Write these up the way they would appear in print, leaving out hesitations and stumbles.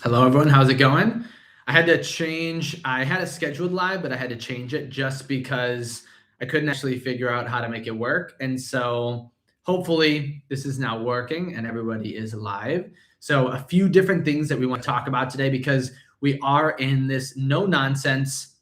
Hello, everyone. How's it going? I had a scheduled live, but I had to change it just because I couldn't actually figure out how to make it work. And so hopefully this is now working and everybody is live. So a few different things that we want to talk about today because we are in this no nonsense,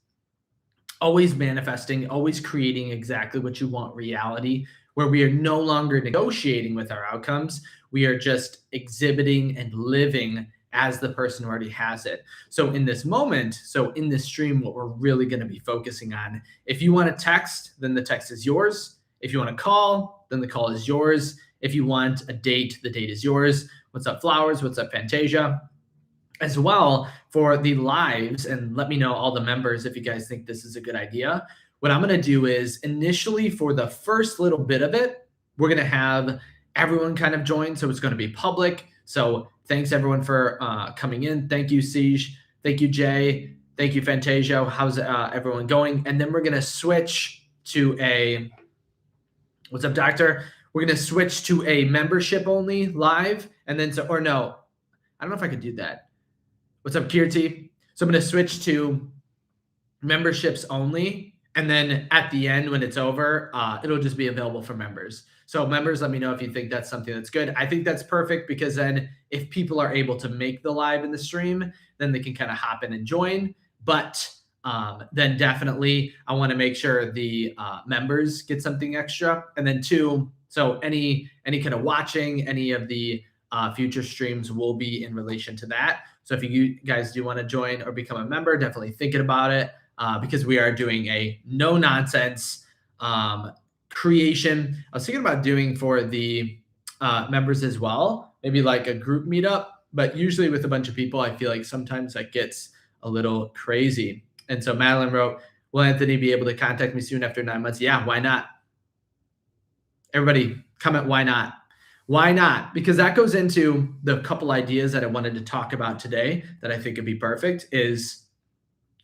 always manifesting, always creating exactly what you want reality, where we are no longer negotiating with our outcomes. We are just exhibiting and living as the person who already has it. So in this moment, so in this stream, what we're really going to be focusing on, if you want to text, then the text is yours. If you want to call, then the call is yours. If you want a date, the date is yours. What's up, Flowers? What's up, Fantasia? As well for the lives, and let me know, all the members, if you guys think this is a good idea. What I'm going to do is initially for the first little bit of it, we're going to have everyone kind of join. So it's going to be public. So thanks everyone for coming in. Thank you, Siege. Thank you, Jay. Thank you, Fantasia. How's everyone going? And then we're going to switch to a, what's up, Doctor? We're going to switch to a membership only live. And then, or no, I don't know if I could do that. What's up, Kirti? So I'm going to switch to memberships only. And then at the end, when it's over, it'll just be available for members. So members, let me know if you think that's something that's good. I think that's perfect because then if people are able to make the live in the stream, then they can kind of hop in and join. But then definitely I want to make sure the members get something extra. And then two, so any kind of watching, any of the future streams will be in relation to that. So if you guys do want to join or become a member, definitely thinking about it because we are doing a no nonsense creation. I was thinking about doing for the members as well, maybe like a group meetup, but usually with a bunch of people, I feel like sometimes that gets a little crazy. And so Madeline wrote, will Anthony be able to contact me soon after 9 months? Yeah, why not? Everybody comment, why not? Why not? Because that goes into the couple ideas that I wanted to talk about today that I think would be perfect is,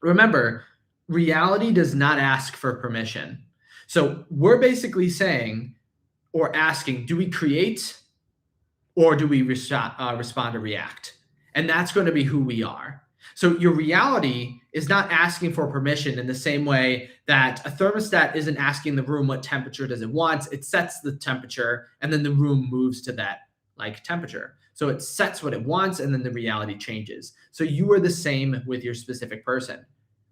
remember, reality does not ask for permission. So we're basically saying or asking, do we create or do we respond or react? And that's going to be who we are. So your reality is not asking for permission in the same way that a thermostat isn't asking the room what temperature does it want. It sets the temperature and then the room moves to that like temperature. So it sets what it wants and then the reality changes. So you are the same with your specific person,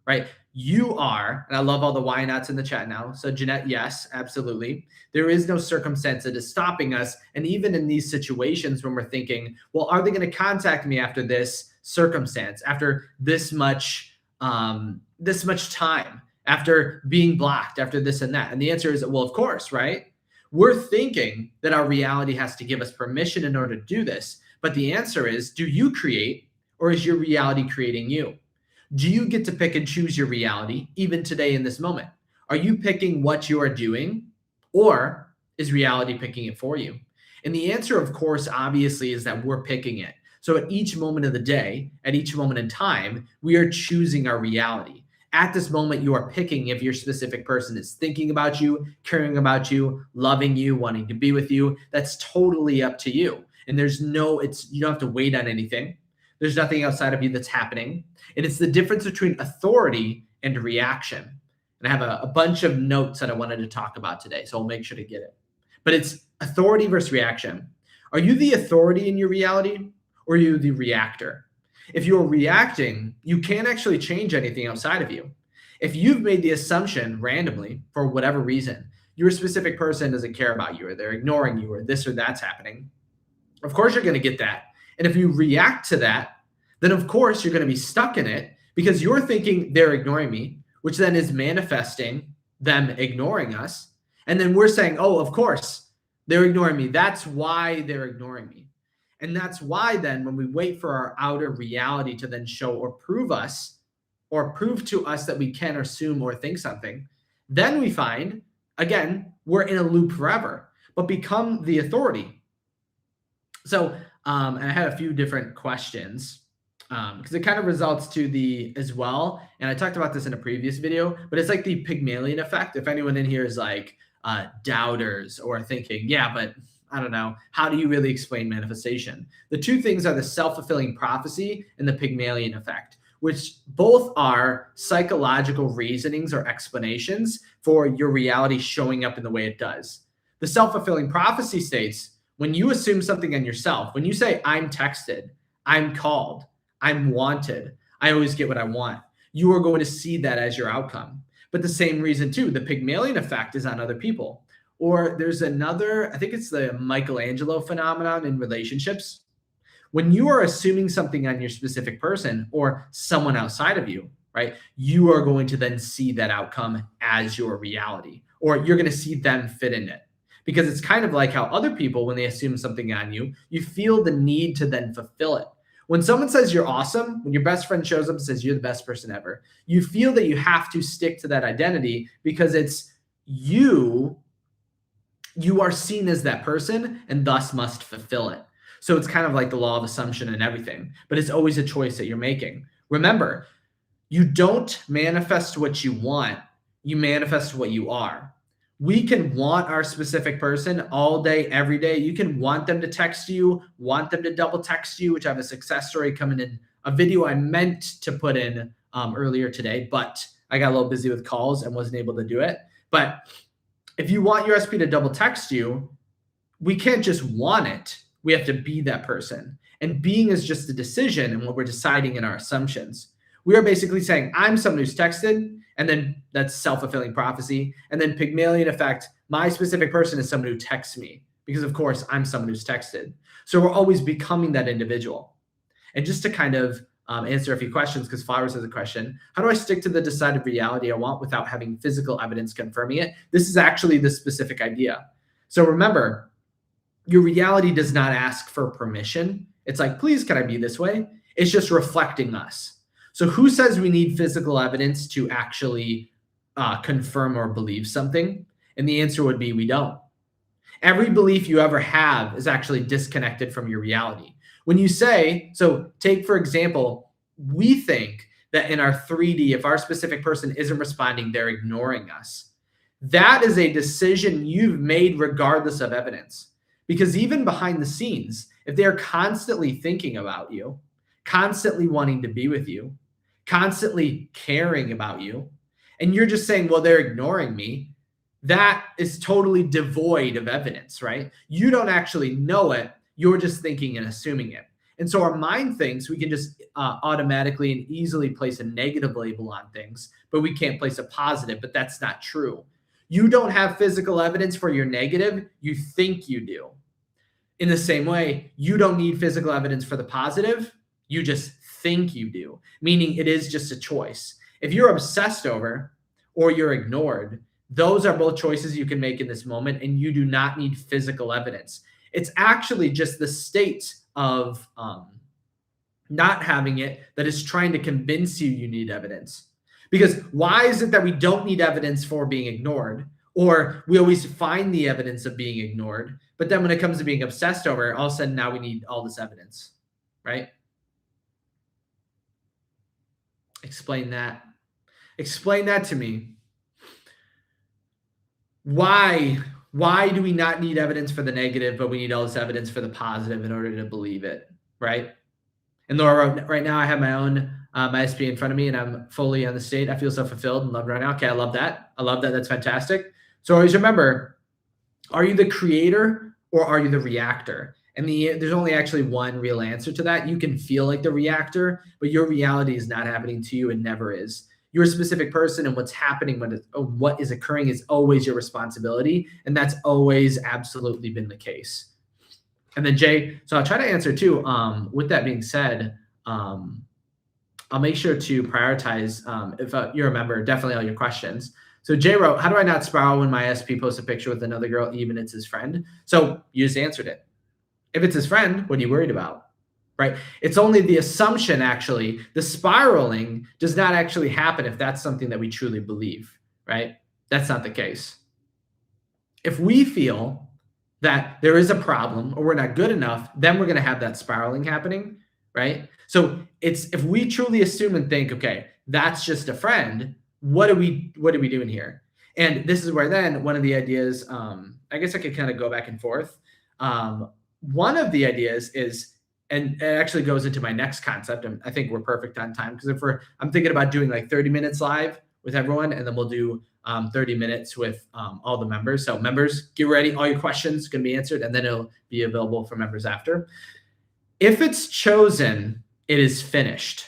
right? You are, and I love all the why nots in the chat now. So Jeanette, yes, absolutely. There is no circumstance that is stopping us. And even in these situations when we're thinking, well, are they going to contact me after this circumstance, after this much time, after being blocked, after this and that? And the answer is, well, of course, right? We're thinking that our reality has to give us permission in order to do this. But the answer is, do you create or is your reality creating you? Do you get to pick and choose your reality even today in this moment? Are you picking what you are doing or is reality picking it for you? And the answer, of course, obviously, is that we're picking it. So at each moment of the day, at each moment in time, we are choosing our reality. At this moment, you are picking if your specific person is thinking about you, caring about you, loving you, wanting to be with you. That's totally up to you. And you don't have to wait on anything. There's nothing outside of you that's happening. And it's the difference between authority and reaction. And I have a bunch of notes that I wanted to talk about today, so I'll make sure to get it. But it's authority versus reaction. Are you the authority in your reality or are you the reactor? If you're reacting, you can't actually change anything outside of you. If you've made the assumption randomly for whatever reason, your specific person doesn't care about you or they're ignoring you or this or that's happening, of course you're going to get that. And if you react to that, then of course you're going to be stuck in it because you're thinking they're ignoring me, which then is manifesting them ignoring us. And then we're saying, oh, of course, they're ignoring me. That's why they're ignoring me. And that's why then when we wait for our outer reality to then show or prove to us that we can assume or think something, then we find, again, we're in a loop forever, but become the authority. So, and I had a few different questions because it kind of results to the as well. And I talked about this in a previous video, but it's like the Pygmalion effect. If anyone in here is like doubters or thinking, yeah, but I don't know, how do you really explain manifestation? The two things are the self-fulfilling prophecy and the Pygmalion effect, which both are psychological reasonings or explanations for your reality showing up in the way it does. The self-fulfilling prophecy states when you assume something on yourself, when you say, I'm texted, I'm called, I'm wanted, I always get what I want, you are going to see that as your outcome. But the same reason, too, the Pygmalion effect is on other people. Or there's another, I think it's the Michelangelo phenomenon in relationships. When you are assuming something on your specific person or someone outside of you, right, you are going to then see that outcome as your reality, or you're going to see them fit in it. Because it's kind of like how other people, when they assume something on you, you feel the need to then fulfill it. When someone says you're awesome, when your best friend shows up and says you're the best person ever, you feel that you have to stick to that identity because it's you are seen as that person and thus must fulfill it. So it's kind of like the law of assumption and everything, but it's always a choice that you're making. Remember, you don't manifest what you want, you manifest what you are. We can want our specific person all day, every day. You can want them to text you, want them to double text you, which I have a success story coming in, a video I meant to put in earlier today, but I got a little busy with calls and wasn't able to do it. But if you want your SP to double text you, we can't just want it. We have to be that person. And being is just a decision and what we're deciding in our assumptions. We are basically saying, I'm someone who's texted, and then that's self-fulfilling prophecy. And then Pygmalion effect, my specific person is someone who texts me because, of course, I'm someone who's texted. So we're always becoming that individual. And just to kind of answer a few questions, because Flowers has a question, how do I stick to the decided reality I want without having physical evidence confirming it? This is actually the specific idea. So remember, your reality does not ask for permission. It's like, please, can I be this way? It's just reflecting us. So who says we need physical evidence to actually confirm or believe something? And the answer would be we don't. Every belief you ever have is actually disconnected from your reality. When you say, so take, for example, we think that in our 3D, if our specific person isn't responding, they're ignoring us. That is a decision you've made regardless of evidence. Because even behind the scenes, if they're constantly thinking about you, constantly wanting to be with you, constantly caring about you, and you're just saying, well, they're ignoring me, that is totally devoid of evidence, right? You don't actually know it. You're just thinking and assuming it. And so our mind thinks we can just automatically and easily place a negative label on things, but we can't place a positive, but that's not true. You don't have physical evidence for your negative. You think you do. In the same way, you don't need physical evidence for the positive. You just think you do, meaning it is just a choice. If you're obsessed over or you're ignored, those are both choices you can make in this moment, and you do not need physical evidence. It's actually just the state of not having it that is trying to convince you need evidence. Because why is it that we don't need evidence for being ignored, or we always find the evidence of being ignored, but then when it comes to being obsessed over, all of a sudden now we need all this evidence, right? Explain that. Explain that to me. Why do we not need evidence for the negative, but we need all this evidence for the positive in order to believe it, right? And Laura, right now I have my own my SP in front of me, and I'm fully on the state. I feel so fulfilled and loved right now. Okay, I love that. I love that. That's fantastic. So always remember, are you the creator or are you the reactor? And there's only actually one real answer to that. You can feel like the reactor, but your reality is not happening to you and never is. You're a specific person, and what's happening, what is occurring is always your responsibility. And that's always absolutely been the case. And then Jay, so I'll try to answer too. With that being said, I'll make sure to prioritize, if you remember, definitely all your questions. So Jay wrote, how do I not spiral when my SP posts a picture with another girl, even if it's his friend? So you just answered it. If it's his friend, what are you worried about, right? It's only the assumption, actually. The spiraling does not actually happen if that's something that we truly believe, right? That's not the case. If we feel that there is a problem or we're not good enough, then we're going to have that spiraling happening, right? So it's if we truly assume and think, okay, that's just a friend, what are we doing here? And this is where then one of the ideas, I guess I could kind of go back and forth. One of the ideas is, and it actually goes into my next concept, and I think we're perfect on time because I'm thinking about doing like 30 minutes live with everyone, and then we'll do 30 minutes with all the members. So members, get ready. All your questions can be answered, and then it'll be available for members after. If it's chosen, it is finished.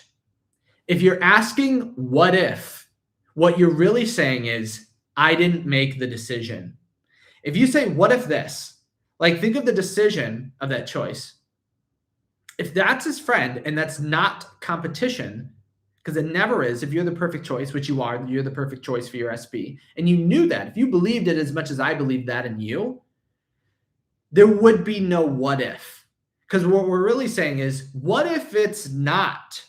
If you're asking what if, what you're really saying is, I didn't make the decision. If you say, what if this? Like, think of the decision of that choice. If that's his friend and that's not competition, because it never is, if you're the perfect choice, which you are, you're the perfect choice for your SP, and you knew that, if you believed it as much as I believed that in you, there would be no what if. Because what we're really saying is, what if it's not?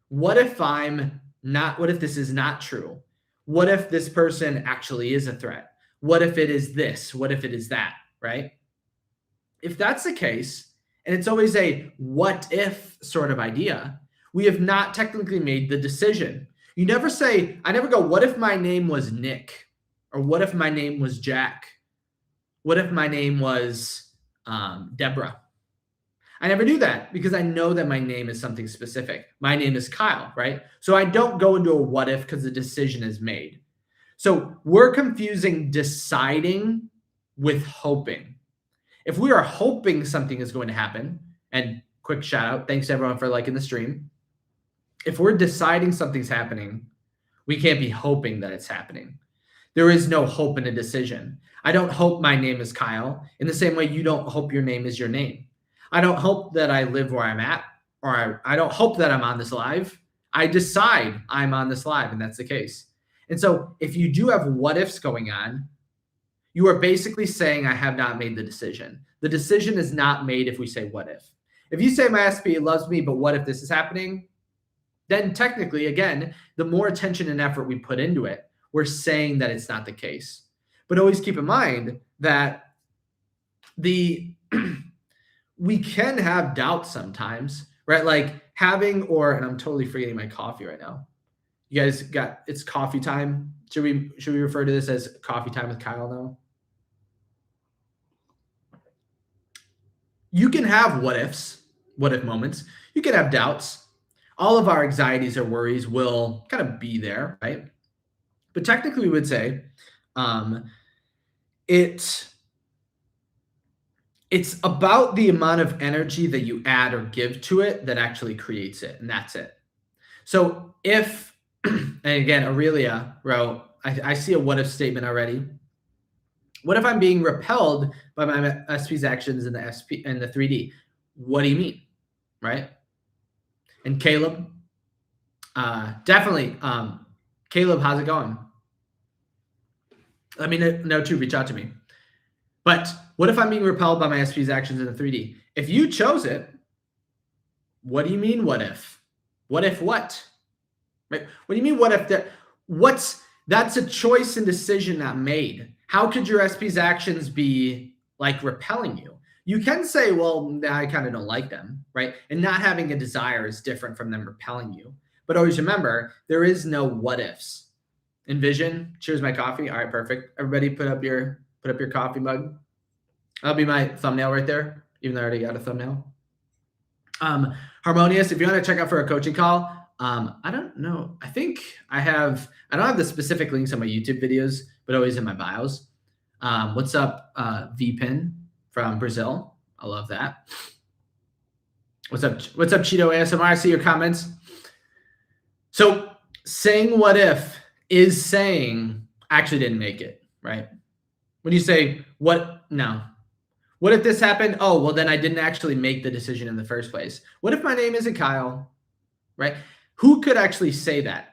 What if I'm not? What if this is not true? What if this person actually is a threat? What if it is this? What if it is that, right? If that's the case, and it's always a what if sort of idea, we have not technically made the decision. You never say, I never go, what if my name was Nick? Or what if my name was Jack? What if my name was Deborah? I never do that because I know that my name is something specific. My name is Kyle, right? So I don't go into a what if because the decision is made. So we're confusing deciding with hoping. If we are hoping something is going to happen, and quick shout out, thanks everyone for liking the stream. If we're deciding something's happening, we can't be hoping that it's happening. There is no hope in a decision. I don't hope my name is Kyle in the same way you don't hope your name is your name. I don't hope that I live where I'm at, or I don't hope that I'm on this live. I decide I'm on this live, and that's the case. And so if you do have what ifs going on, you are basically saying I have not made the decision. The decision is not made if we say what if. If you say my SP loves me, but what if this is happening? Then technically, again, the more attention and effort we put into it, we're saying that it's not the case. But always keep in mind that we can have doubts sometimes, right? Like having, and I'm totally forgetting my coffee right now. You guys it's coffee time. Should we refer to this as coffee time with Kyle now? You can have what ifs, what if moments. You can have doubts. All of our anxieties or worries will kind of be there, right? But technically we would say it's about the amount of energy that you add or give to it that actually creates it, and that's it. So if, and again, Aurelia wrote, I see a what if statement already. What if I'm being repelled by my SP's actions in the 3D? What do you mean, right? And Caleb, definitely, Caleb, how's it going? Let me know too, reach out to me. But what if I'm being repelled by my SP's actions in the 3D? If you chose it, what do you mean, what if? What if what? Right? What do you mean, what if that? That's a choice and decision not made. How could your SP's actions be like repelling you? You can say, well, I kind of don't like them, right? And not having a desire is different from them repelling you. But always remember, there is no what ifs. Envision, cheers my coffee. All right, perfect. Everybody put up your coffee mug. That'll be my thumbnail right there, even though I already got a thumbnail. Harmonious, if you want to check out for a coaching call, I don't know. I think I don't have the specific links on my YouTube videos, but always in my bios. What's up, VPin from Brazil? I love that. What's up, Cheeto ASMR? I see your comments. So saying what if is saying I actually didn't make it, right? When you say what if this happened? Oh, well, then I didn't actually make the decision in the first place. What if my name isn't Kyle, right? Who could actually say that?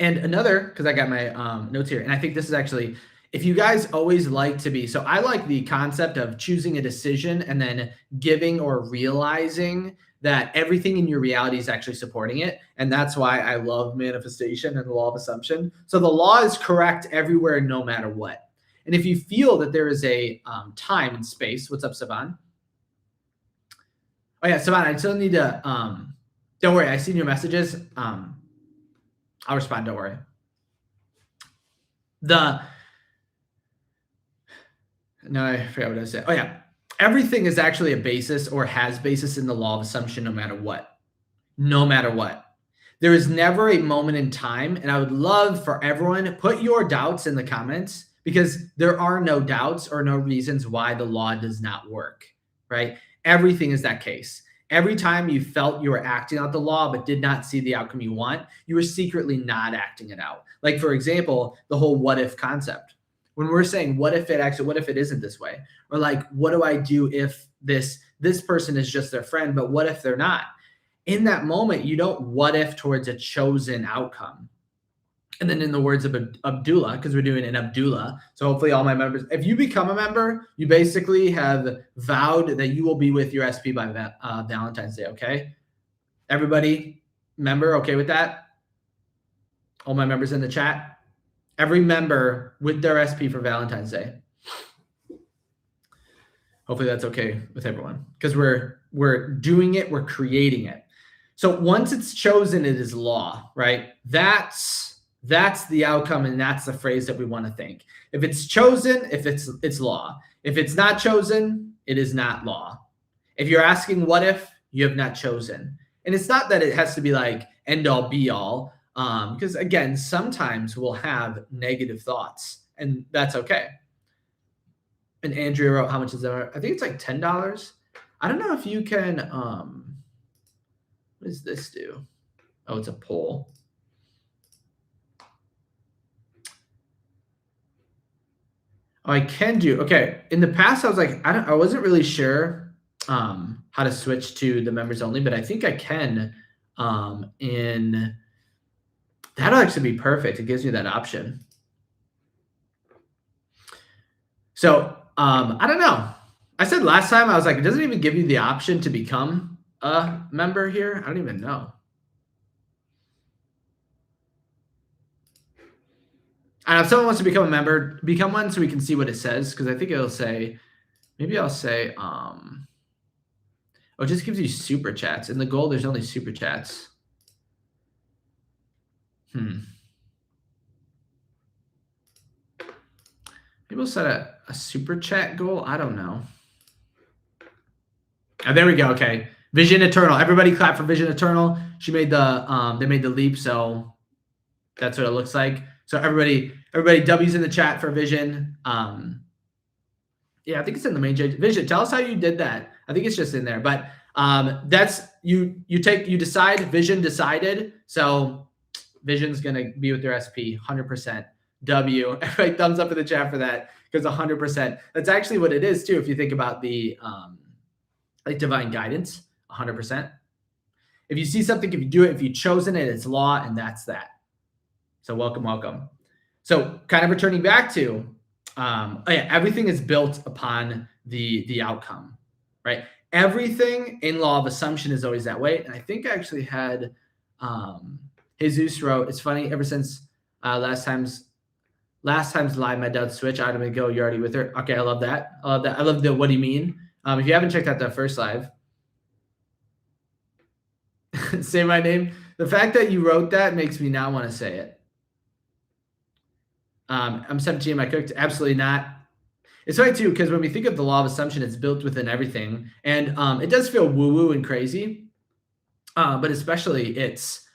And another, because I got my notes here, and I think this is actually, if you guys always like to be, so I like the concept of choosing a decision and then giving or realizing that everything in your reality is actually supporting it. And that's why I love manifestation and the law of assumption. So the law is correct everywhere, no matter what. And if you feel that there is a time and space, what's up, Savan? Oh yeah, Savan, I still need to, don't worry, I've seen your messages. I'll respond, don't worry. No, I forgot what I said. Oh yeah. Everything is actually a basis or has basis in the law of assumption no matter what. No matter what. There is never a moment in time, and I would love for everyone to put your doubts in the comments because there are no doubts or no reasons why the law does not work, right? Everything is that case. Every time you felt you were acting out the law but did not see the outcome you want, you were secretly not acting it out. Like, for example, the whole what if concept. When we're saying what if it isn't this way? Or like, what do I do if this person is just their friend, but what if they're not? In that moment, you don't what if towards a chosen outcome. And then in the words of Abdullah, because we're doing an Abdullah, so hopefully all my members, if you become a member, you basically have vowed that you will be with your SP by Valentine's Day, okay? Everybody, member, okay with that? All my members in the chat? Every member with their SP for Valentine's Day. Hopefully that's okay with everyone because we're doing it, we're creating it. So once it's chosen, it is law, right? That's the outcome, and that's the phrase that we want to think. If it's chosen, if it's law. If it's not chosen, it is not law. If you're asking what if, you have not chosen. And it's not that it has to be like end all be all, because again, sometimes we'll have negative thoughts, and that's okay. And Andrea wrote, how much is that? I think it's like $10. I don't know if you can, what does this do? Oh, it's a poll. Oh, I can do, okay. In the past, I was like, I wasn't really sure how to switch to the members only, but I think I can that'll actually be perfect. It gives you that option. So I don't know. I said last time, I was like, it doesn't even give you the option to become a member here. I don't even know. And if someone wants to become a member, become one so we can see what it says. Because I think it'll say, maybe I'll say, oh, it just gives you super chats. In the gold, there's only super chats. Maybe we'll set a super chat goal. I don't know. Oh, there we go. Okay. Vision Eternal. Everybody clap for Vision Eternal. She made the they made the leap, so that's what it looks like. So everybody W's in the chat for Vision. Yeah, I think it's in the main page. Vision, tell us how you did that. I think it's just in there, but that's you decide. Vision decided. So Vision's gonna be with their SP 100%. W. Everybody thumbs up in the chat for that because 100%. That's actually what it is too. If you think about the like divine guidance, 100%. If you see something, if you do it, if you've chosen it, it's law, and that's that. So welcome. So kind of returning back to, oh yeah, everything is built upon the outcome, right? Everything in law of assumption is always that way. And I think I actually had Jesus wrote, it's funny, ever since last time's live, my doubts switch. I'm gonna go, you're already with her. Okay, I love that. I love the what do you mean? If you haven't checked out that first live, say my name. The fact that you wrote that makes me not want to say it. I'm 17. Am I cooked? Absolutely not. It's funny too, because when we think of the law of assumption, it's built within everything, and it does feel woo-woo and crazy, but especially it's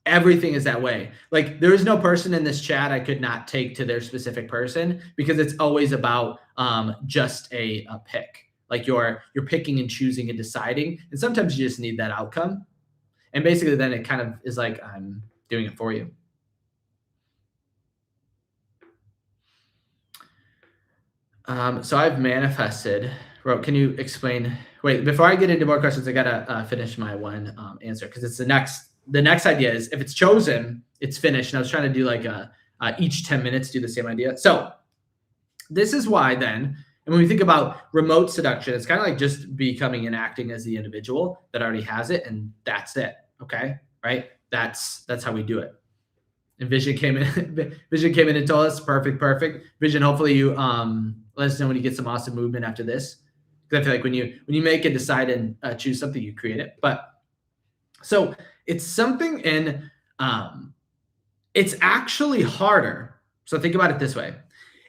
everything is that way. Like there is no person in this chat I could not take to their specific person because it's always about just a pick. Like you're picking and choosing and deciding, and sometimes you just need that outcome. And basically then it kind of is like, I'm doing it for you. So I've manifested. Can you explain? Wait, before I get into more questions, I gotta finish my one answer because it's the next idea is if it's chosen, it's finished. And I was trying to do like each 10 minutes, do the same idea. So this is why then, and when we think about remote seduction, it's kind of like just becoming and acting as the individual that already has it. And that's it. Okay. Right. That's how we do it. And Vision came in and told us, perfect. Vision, hopefully you let us know when you get some awesome movement after this. Because I feel like when you make it, decide and choose something, you create it. But so it's something in it's actually harder. So think about it this way.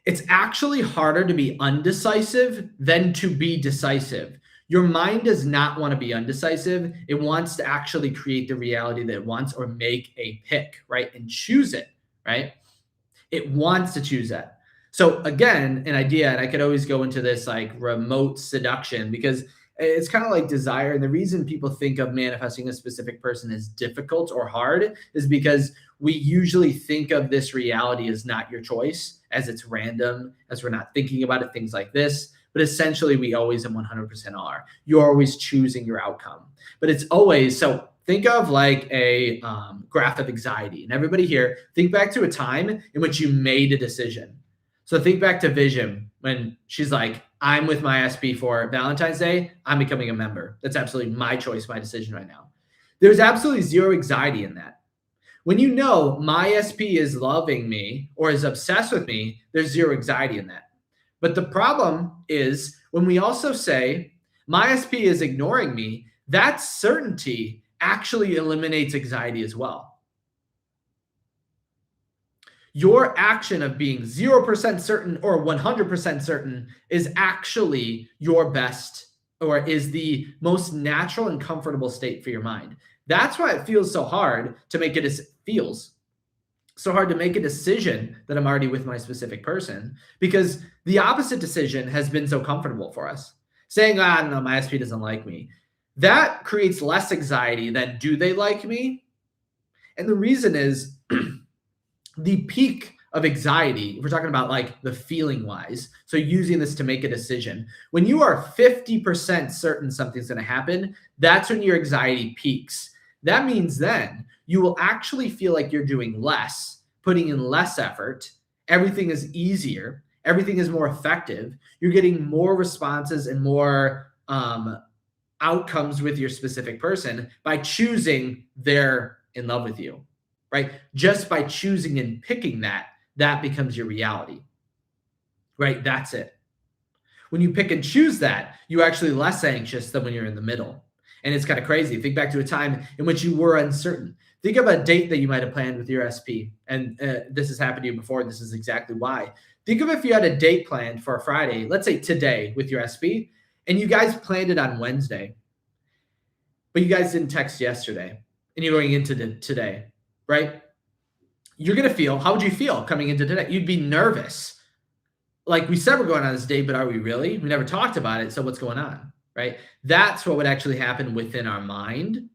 It's actually harder to be undecisive than to be decisive. Your mind does not want to be undecisive. It wants to actually create the reality that it wants or make a pick, right? And choose it, right? It wants to choose that. So again, an idea, and I could always go into this like remote seduction because it's kind of like desire. And the reason people think of manifesting a specific person as difficult or hard is because we usually think of this reality as not your choice, as it's random, as we're not thinking about it, things like this. But essentially, we always and 100% are. You're always choosing your outcome. But it's always so. Think of like a graph of anxiety. And everybody here, think back to a time in which you made a decision. So think back to Vision when she's like, I'm with my SP for Valentine's Day. I'm becoming a member. That's absolutely my choice, my decision right now. There's absolutely zero anxiety in that. When you know my SP is loving me or is obsessed with me, there's zero anxiety in that. But the problem is when we also say my SP is ignoring me, that certainty actually eliminates anxiety as well. Your action of being 0% certain or 100% certain is actually your best or is the most natural and comfortable state for your mind. That's why it feels so hard to make it as it feels. So hard to make a decision that I'm already with my specific person because the opposite decision has been so comfortable for us. Saying, I don't know, my SP doesn't like me. That creates less anxiety than do they like me? And the reason is the peak of anxiety, if we're talking about like the feeling wise, so using this to make a decision, when you are 50% certain something's going to happen, that's when your anxiety peaks. That means then you will actually feel like you're doing less, putting in less effort. Everything is easier. Everything is more effective. You're getting more responses and more outcomes with your specific person by choosing they're in love with you, right? Just by choosing and picking that becomes your reality, right? That's it. When you pick and choose that, you're actually less anxious than when you're in the middle. And it's kind of crazy. Think back to a time in which you were uncertain. Think of a date that you might have planned with your SP. And this has happened to you before. This is exactly why. Think of if you had a date planned for a Friday, let's say today with your SP, and you guys planned it on Wednesday, but you guys didn't text yesterday, and you're going into today, right? You're going to feel, how would you feel coming into today? You'd be nervous. Like we said, we're going on this date, but are we really? We never talked about it. So what's going on, right? That's what would actually happen within our mind.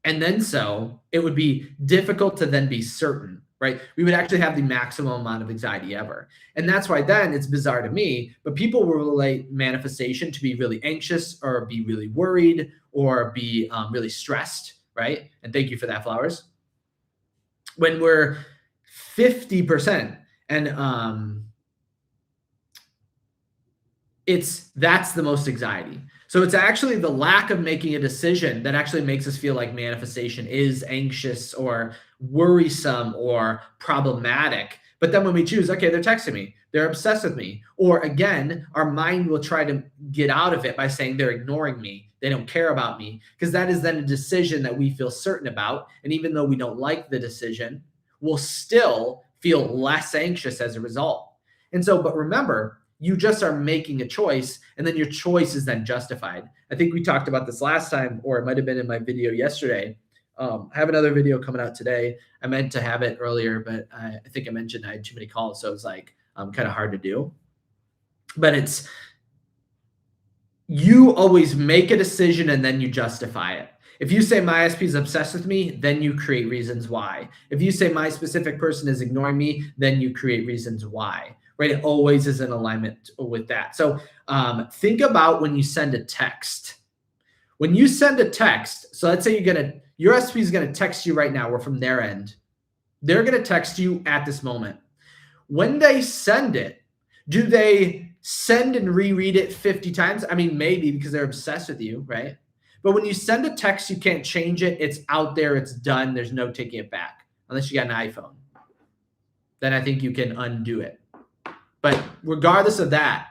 And then so it would be difficult to then be certain, right? We would actually have the maximum amount of anxiety ever. And that's why then it's bizarre to me, but people will relate manifestation to be really anxious or be really worried or be really stressed, right? And thank you for that, Flowers. When we're 50% and that's the most anxiety. So it's actually the lack of making a decision that actually makes us feel like manifestation is anxious or worrisome or problematic. But then when we choose, okay, they're texting me, they're obsessed with me. Or again, our mind will try to get out of it by saying they're ignoring me. They don't care about me, because that is then a decision that we feel certain about. And even though we don't like the decision, we'll still feel less anxious as a result. And so, but remember, you just are making a choice, and then your choice is then justified. I think we talked about this last time, or it might have been in my video yesterday. I have another video coming out today. I meant to have it earlier, but I think I mentioned I had too many calls, so it's like kind of hard to do. But it's, you always make a decision and then you justify it. If you say my SP is obsessed with me, then you create reasons why. If you say my specific person is ignoring me, then you create reasons why. Right? It always is in alignment with that. So think about when you send a text. When you send a text, so let's say your SP is going to text you right now, or from their end. They're going to text you at this moment. When they send it, do they send and reread it 50 times? I mean, maybe, because they're obsessed with you, right? But when you send a text, you can't change it. It's out there. It's done. There's no taking it back, unless you got an iPhone. Then I think you can undo it. But regardless of that,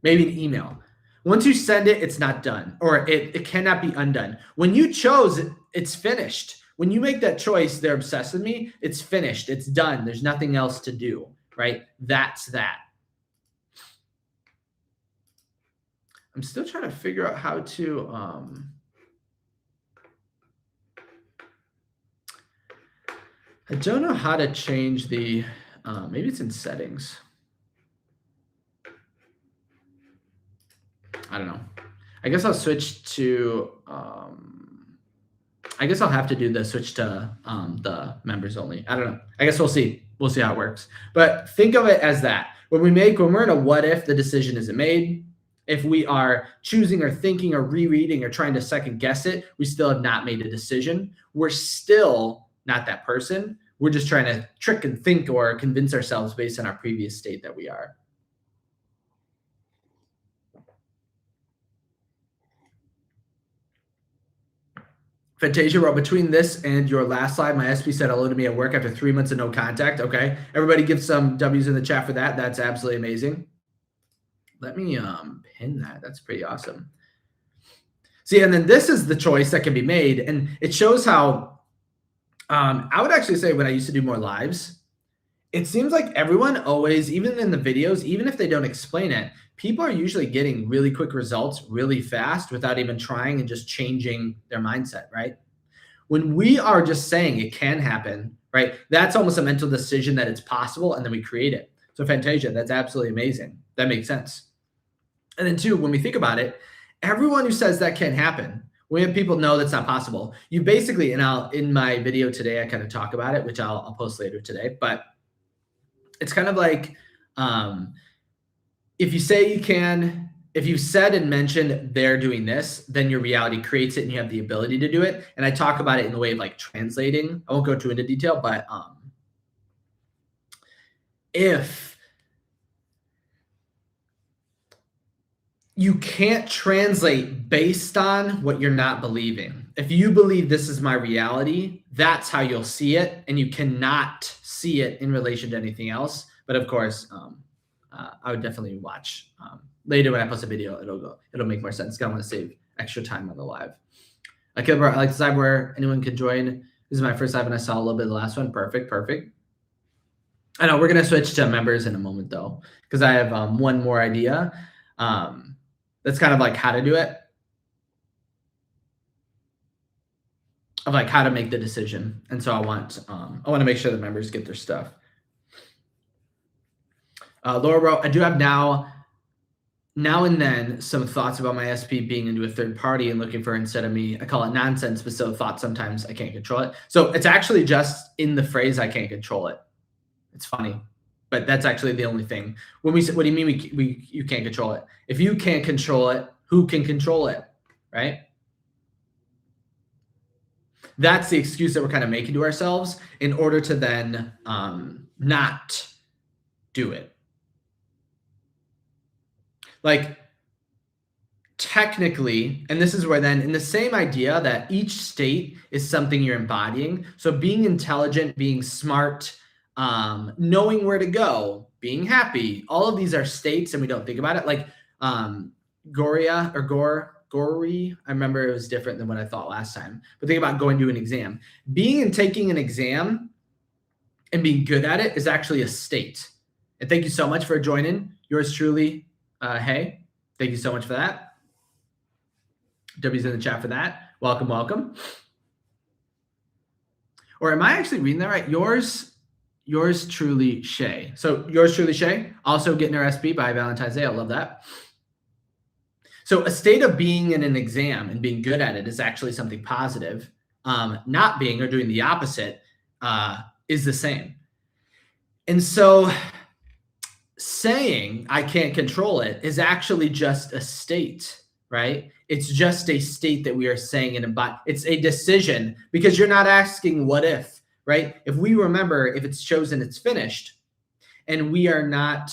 maybe an email. Once you send it, it's not done, or it cannot be undone. When you chose it, it's finished. When you make that choice, they're obsessed with me, it's finished. It's done. There's nothing else to do, right? That's that. I'm still trying to figure out how to, I don't know how to change the, maybe it's in settings. I don't know. I guess I'll switch to, I guess I'll have to do the switch to the members only. I don't know. I guess we'll see. We'll see how it works. But think of it as that. When we're in a what if, the decision isn't made. If we are choosing or thinking or rereading or trying to second guess it, we still have not made a decision. We're still not that person. We're just trying to trick and think or convince ourselves based on our previous state that we are. Fantasia wrote, between this and your last slide, my SP said hello to me at work after 3 months of no contact. Okay. Everybody give some W's in the chat for that. That's absolutely amazing. Let me pin that. That's pretty awesome. See, and then this is the choice that can be made. And it shows how I would actually say when I used to do more lives, it seems like everyone always, even in the videos, even if they don't explain it, people are usually getting really quick results really fast without even trying and just changing their mindset, right? When we are just saying it can happen, right? That's almost a mental decision that it's possible, and then we create it. So Fantasia, that's absolutely amazing. That makes sense. And then two, when we think about it, everyone who says that can happen, we have people know that's not possible. You basically, and in my video today, I kind of talk about it, which I'll post later today, but it's kind of like, if you say you can, if you said and mentioned they're doing this, then your reality creates it and you have the ability to do it. And I talk about it in the way of like translating. I won't go too into detail, but if you can't translate based on what you're not believing. If you believe this is my reality, that's how you'll see it. And you cannot see it in relation to anything else. But of course, I would definitely watch later when I post a video. It'll make more sense. I want to save extra time on the live. I like the side where anyone can join. This is my first live, and I saw a little bit of the last one. Perfect. I know we're gonna switch to members in a moment though, because I have one more idea. That's kind of like how to do it, of like how to make the decision. And so I want to make sure the members get their stuff. Laura wrote, I do have now and then some thoughts about my SP being into a third party and looking for instead of me. I call it nonsense, but so thoughts sometimes I can't control it. So it's actually just in the phrase I can't control it. It's funny, but that's actually the only thing. When we say, what do you mean you can't control it? If you can't control it, who can control it, right? That's the excuse that we're kind of making to ourselves in order to then not do it. Like technically, and this is where then in the same idea that each state is something you're embodying. So being intelligent, being smart, knowing where to go, being happy, all of these are states and we don't think about it. Like Gory, I remember it was different than what I thought last time. But think about going to an exam. Being and taking an exam and being good at it is actually a state. And thank you so much for joining. Yours truly, hey, thank you so much for that. W's in the chat for that. Welcome. Or am I actually reading that right? Yours truly, Shay. So yours truly, Shay, also getting her SP by Valentine's Day. I love that. So a state of being in an exam and being good at it is actually something positive. Not being or doing the opposite is the same. And so saying I can't control it is actually just a state, right? It's just a state that we are saying and it's a decision because you're not asking what if, right? If we remember, if it's chosen, it's finished. And we are not,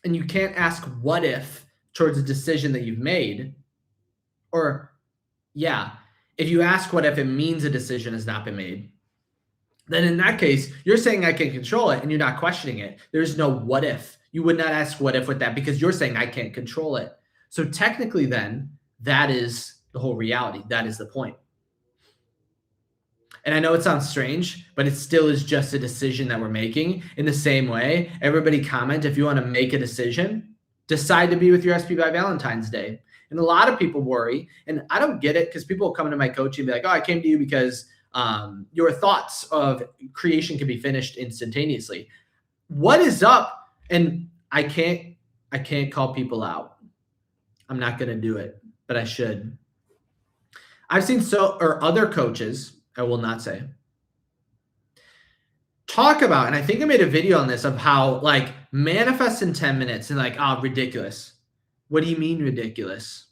and you can't ask what if towards a decision that you've made. Or yeah, if you ask what if, it means a decision has not been made. Then in that case, you're saying I can control it and you're not questioning it. There's no what if. You would not ask what if with that because you're saying I can't control it. So technically then, that is the whole reality. That is the point. And I know it sounds strange, but it still is just a decision that we're making. In the same way, everybody comment if you want to make a decision, decide to be with your SP by Valentine's Day. And a lot of people worry, and I don't get it because people come into my coaching and be like, oh, I came to you because your thoughts of creation can be finished instantaneously. What is up? And I can't call people out. I'm not going to do it, but I should. I've seen other coaches, I will not say, talk about, and I think I made a video on this, of how like manifest in 10 minutes and like, oh, ridiculous. What do you mean ridiculous?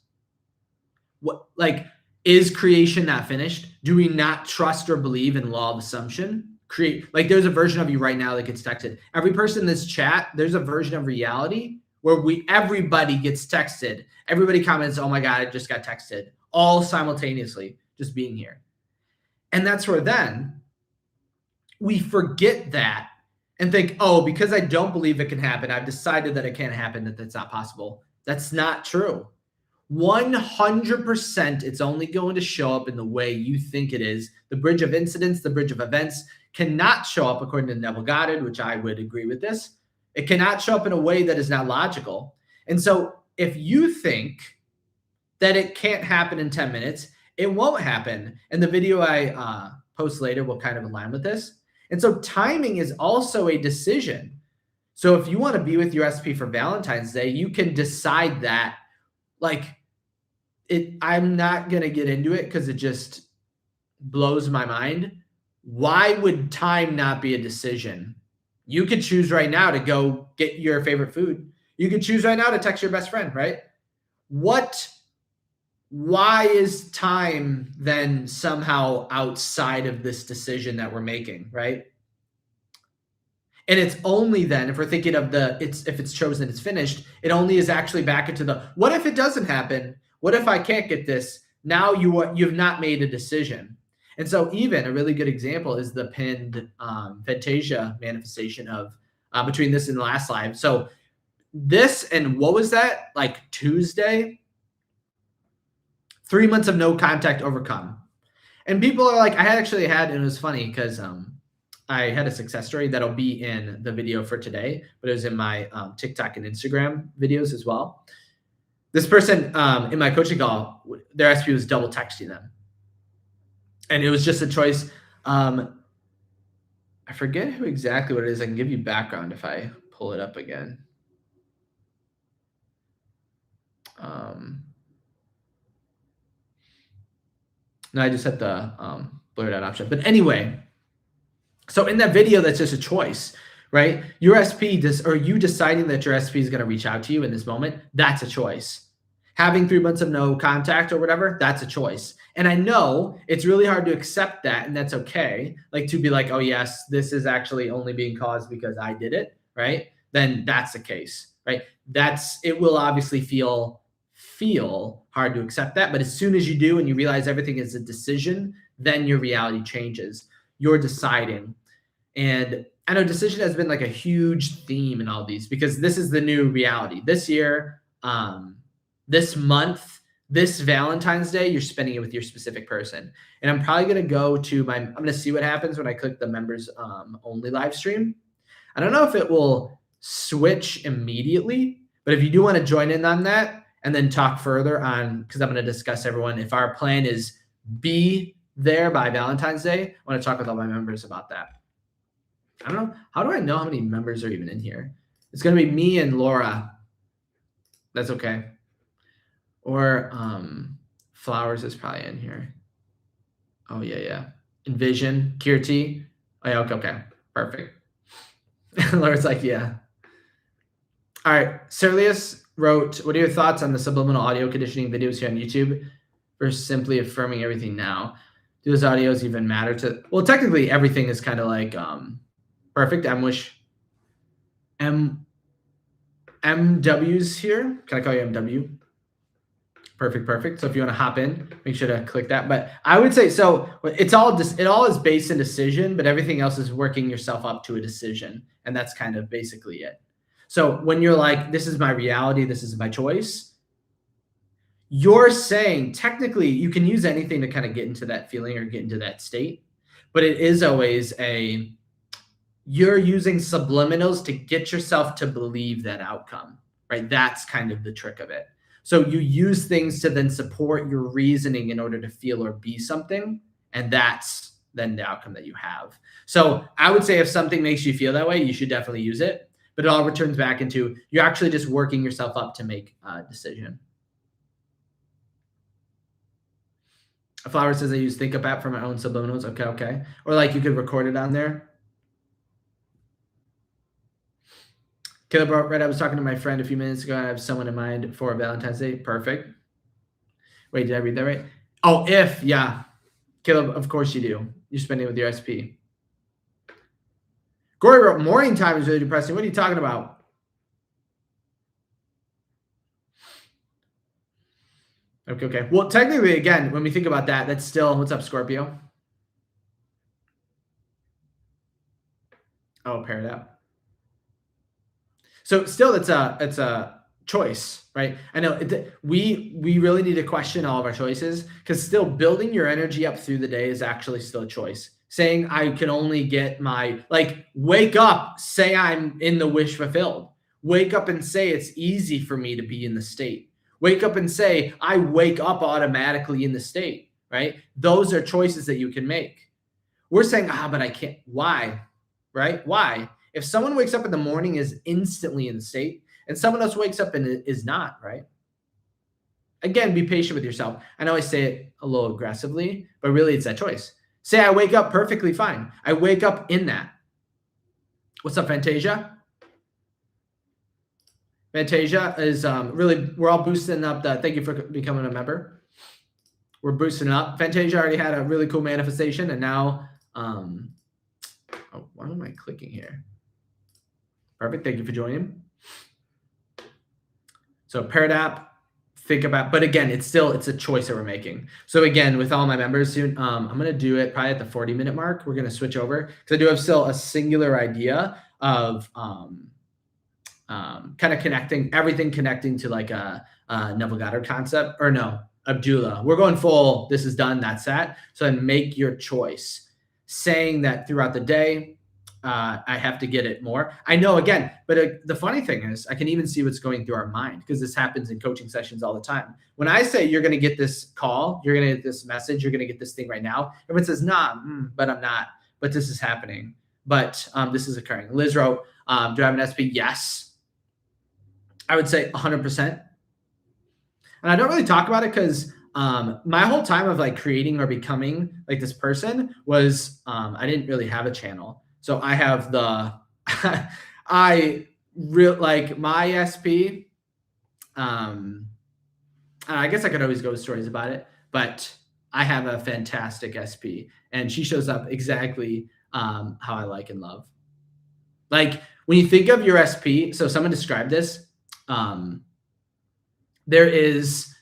What, like, is creation not finished? Do we not trust or believe in law of assumption? Like there's a version of you right now that gets texted. Every person in this chat, there's a version of reality where everybody gets texted. Everybody comments, oh my God, I just got texted, all simultaneously, just being here. And that's where then we forget that and think, oh, because I don't believe it can happen, I've decided that it can't happen, that that's not possible. That's not true. 100% it's only going to show up in the way you think it is. The bridge of incidents, the bridge of events cannot show up according to Neville Goddard, which I would agree with this. It cannot show up in a way that is not logical. And so if you think that it can't happen in 10 minutes, it won't happen. And the video I post later will kind of align with this. And so timing is also a decision. So if you want to be with your SP for Valentine's Day, you can decide that. Like, I'm not going to get into it because it just blows my mind. Why would time not be a decision? You could choose right now to go get your favorite food. You could choose right now to text your best friend, right? Why is time then somehow outside of this decision that we're making, right? And it's only then, if we're thinking of if it's chosen, it's finished, it only is actually back into the, what if it doesn't happen? What if I can't get this? Now you've not made a decision. And so even a really good example is the pinned Fantasia manifestation of between this and the last live. So this, and what was that? Like Tuesday, 3 months of no contact overcome. And people are like, and it was funny because I had a success story that'll be in the video for today, but it was in my TikTok and Instagram videos as well. This person in my coaching call, their SP was double texting them. And it was just a choice. I forget who exactly what it is. I can give you background if I pull it up again. No, I just hit the blurred out option. But anyway, so in that video, that's just a choice, right? Your SP, or you deciding that your SP is going to reach out to you in this moment, that's a choice. Having 3 months of no contact or whatever, that's a choice. And I know it's really hard to accept that, and that's okay. Like to be like, oh yes, this is actually only being caused because I did it, right? Then that's the case, right? It will obviously feel hard to accept that. But as soon as you do and you realize everything is a decision, then your reality changes. You're deciding. And I know decision has been like a huge theme in all these because this is the new reality. This year, this month, this Valentine's Day, you're spending it with your specific person. And I'm probably going to go to I'm going to see what happens when I click the members only live stream. I don't know if it will switch immediately, but if you do want to join in on that and then talk further on, because I'm going to discuss everyone, if our plan is be there by Valentine's Day, I want to talk with all my members about that. I don't know. How do I know how many members are even in here? It's going to be me and Laura. That's okay. Or Flowers is probably in here. Oh, yeah. Envision, Kirti. Oh, yeah, okay. Perfect. Laura's like, yeah. All right. Serlius wrote, what are your thoughts on the subliminal audio conditioning videos here on YouTube versus simply affirming everything now? Do those audios even matter to? Well, technically, everything is kind of like perfect. MW's here. Can I call you MW? Perfect. So if you want to hop in, make sure to click that. But I would say, so it all is based in decision, but everything else is working yourself up to a decision. And that's kind of basically it. So when you're like, this is my reality, this is my choice, you're saying technically you can use anything to kind of get into that feeling or get into that state. but it is always you're using subliminals to get yourself to believe that outcome, right? That's kind of the trick of it. So you use things to then support your reasoning in order to feel or be something. And that's then the outcome that you have. So I would say if something makes you feel that way, you should definitely use it. But it all returns back into you're actually just working yourself up to make a decision. A flower says I use Think Up app for my own subliminals. Okay, okay. Or like you could record it on there. Caleb, right, I was talking to my friend a few minutes ago. I have someone in mind for Valentine's Day. Perfect. Wait, did I read that right? Oh, if, yeah. Caleb, of course you do. You're spending it with your SP. Gory wrote, morning time is really depressing. What are you talking about? Okay, okay. Well, technically, again, when we think about that, that's still, what's up, Scorpio? Oh, paired up. So still, it's a choice, right? I know we really need to question all of our choices, because still building your energy up through the day is actually still a choice. Saying I can only get wake up, say I'm in the wish fulfilled. Wake up and say it's easy for me to be in the state. Wake up and say I wake up automatically in the state, right? Those are choices that you can make. We're saying, but I can't. Why? Right? Why? If someone wakes up in the morning is instantly in the state, and someone else wakes up and is not, right? Again, be patient with yourself. I know I say it a little aggressively, but really it's that choice. Say I wake up perfectly fine. I wake up in that. What's up, Fantasia? Fantasia is really, we're all boosting up thank you for becoming a member. We're boosting up. Fantasia already had a really cool manifestation, and now, why am I clicking here? Perfect. Thank you for joining. So paired app, think about, but again, it's a choice that we're making. So again, with all my members soon, I'm going to do it probably at the 40-minute mark. We're going to switch over because I do have still a singular idea of kind of connecting to like a Neville Goddard concept, or no, Abdullah. We're going full, this is done, that's that. So then make your choice, saying that throughout the day, I have to get it more. I know, again, but the funny thing is I can even see what's going through our mind, because this happens in coaching sessions all the time. When I say you're going to get this call, you're going to get this message, you're going to get this thing right now, everyone says, nah, but I'm not, but this is happening, but this is occurring. Liz wrote, do I have an SP? Yes. I would say 100%. And I don't really talk about it because my whole time of like creating or becoming like this person was I didn't really have a channel. So I have like my SP. I guess I could always go with stories about it, but I have a fantastic SP, and she shows up exactly how I like and love. Like when you think of your SP, so someone described this. There is,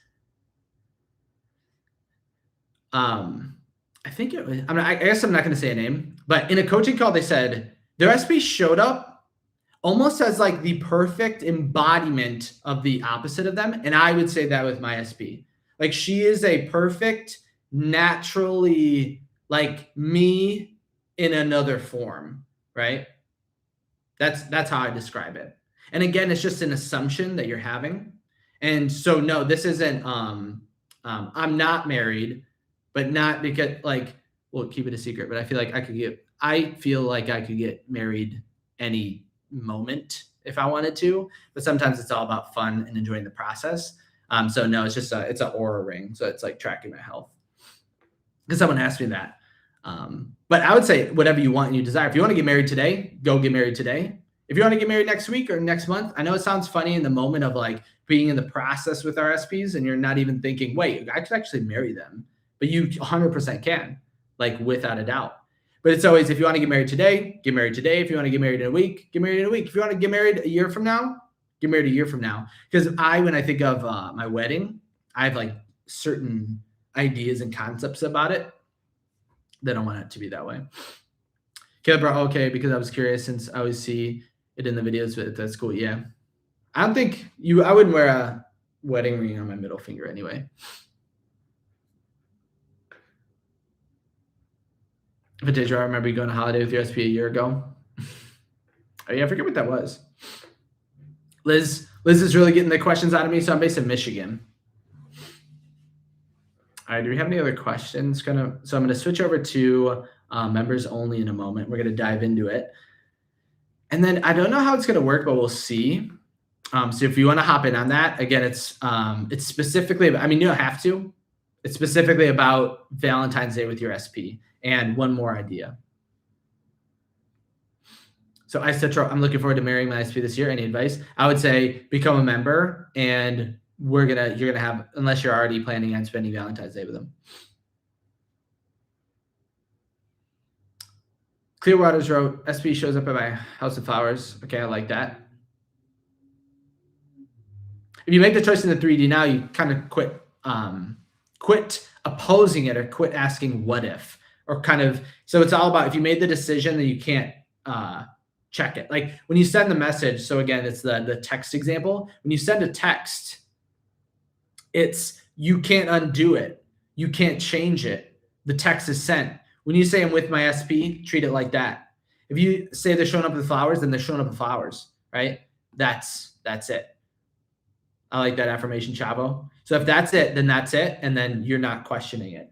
I think it was, I guess I'm not going to say a name, but in a coaching call, they said their SP showed up almost as like the perfect embodiment of the opposite of them. And I would say that with my SP, like she is a perfect, naturally like me in another form, right? That's how I describe it. And again, it's just an assumption that you're having. And so, no, this isn't, I'm not married, but not because like, we'll keep it a secret, but I feel like I could get married any moment if I wanted to, but sometimes it's all about fun and enjoying the process. So no, it's just it's an aura ring. So it's like tracking my health, because someone asked me that. But I would say whatever you want and you desire. If you want to get married today, go get married today. If you want to get married next week or next month, I know it sounds funny in the moment of like being in the process with our SPs and you're not even thinking, wait, I could actually marry them, but you 100% can, like without a doubt. But it's always, if you want to get married today, get married today. If you want to get married in a week, get married in a week. If you want to get married a year from now, get married a year from now. Because when I think of my wedding, I have like certain ideas and concepts about it that I want it to be that way. Caleb brought okay, because I was curious since I always see it in the videos, but that's cool. Yeah. I don't think I wouldn't wear a wedding ring on my middle finger anyway. Vintage, I remember you going on holiday with your SP a year ago. Oh yeah, I forget what that was. Liz is really getting the questions out of me. So I'm based in Michigan. All right, do we have any other questions? So I'm going to switch over to members only in a moment. We're going to dive into it. And then I don't know how it's going to work, but we'll see. So if you want to hop in on that, again, it's specifically, I mean, you don't have to. It's specifically about Valentine's Day with your SP. And one more idea. So I'm looking forward to marrying my SP this year. Any advice? I would say become a member, and you're gonna have, unless you're already planning on spending Valentine's Day with them. Clearwater's wrote, SP shows up at my house of flowers. Okay, I like that. If you make the choice in the 3D now, you kind of quit opposing it or quit asking what if, or so it's all about, if you made the decision, then you can't check it. Like when you send the message, so again, it's the text example. When you send a text, you can't undo it. You can't change it. The text is sent. When you say I'm with my SP, treat it like that. If you say they're showing up with flowers, then they're showing up with flowers, right? That's it. I like that affirmation, Chavo. So if that's it, then that's it. And then you're not questioning it.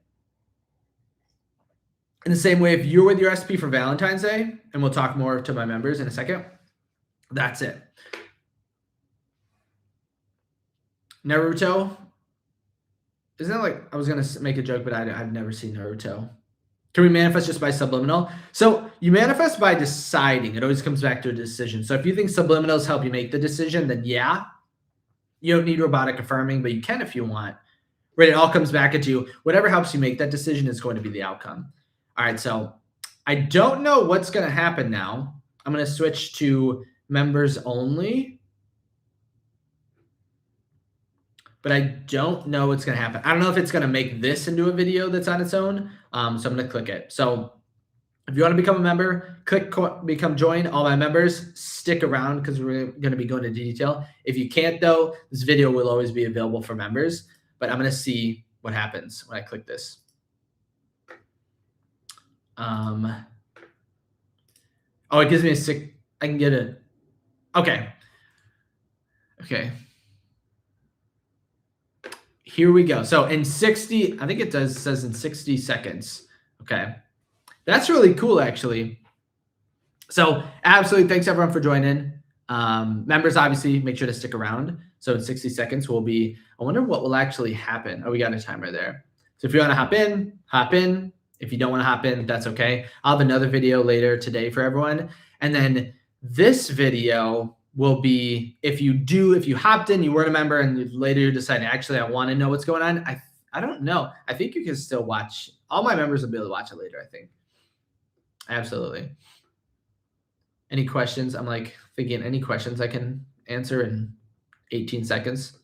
In the same way, if you're with your SP for Valentine's Day, and we'll talk more to my members in a second, that's it. Naruto. Isn't that like, I was going to make a joke, but I've never seen Naruto. Can we manifest just by subliminal? So you manifest by deciding. It always comes back to a decision. So if you think subliminals help you make the decision, then yeah. You don't need robotic affirming, but you can if you want. Right? It all comes back at you. Whatever helps you make that decision is going to be the outcome. All right, so I don't know what's going to happen now. I'm going to switch to members only. But I don't know what's going to happen. I don't know if it's going to make this into a video that's on its own. So I'm going to click it. So if you want to become a member, click become join. All my members, stick around because we're going to be going into detail. If you can't, though, this video will always be available for members. But I'm going to see what happens when I click this. Oh, it gives me I can get it. Okay. Here we go. So in 60, I think it says in 60 seconds. Okay. That's really cool, actually. So absolutely, thanks everyone for joining. Members, obviously, make sure to stick around. So in 60 seconds, I wonder what will actually happen. Oh, we got a timer there. So if you want to hop in, hop in. If you don't want to hop in, that's okay. I'll have another video later today for everyone. And then this video will be, if you hopped in, you weren't a member, and later you decide, actually, I want to know what's going on. I don't know. I think you can still watch. All my members will be able to watch it later, I think. Absolutely. Any questions? I'm like thinking any questions I can answer in 18 seconds.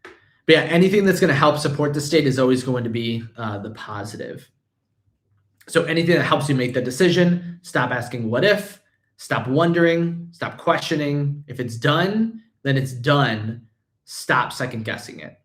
But yeah, anything that's going to help support the state is always going to be the positive. So anything that helps you make the decision, stop asking what if, stop wondering, stop questioning. If it's done, then it's done. Stop second guessing it.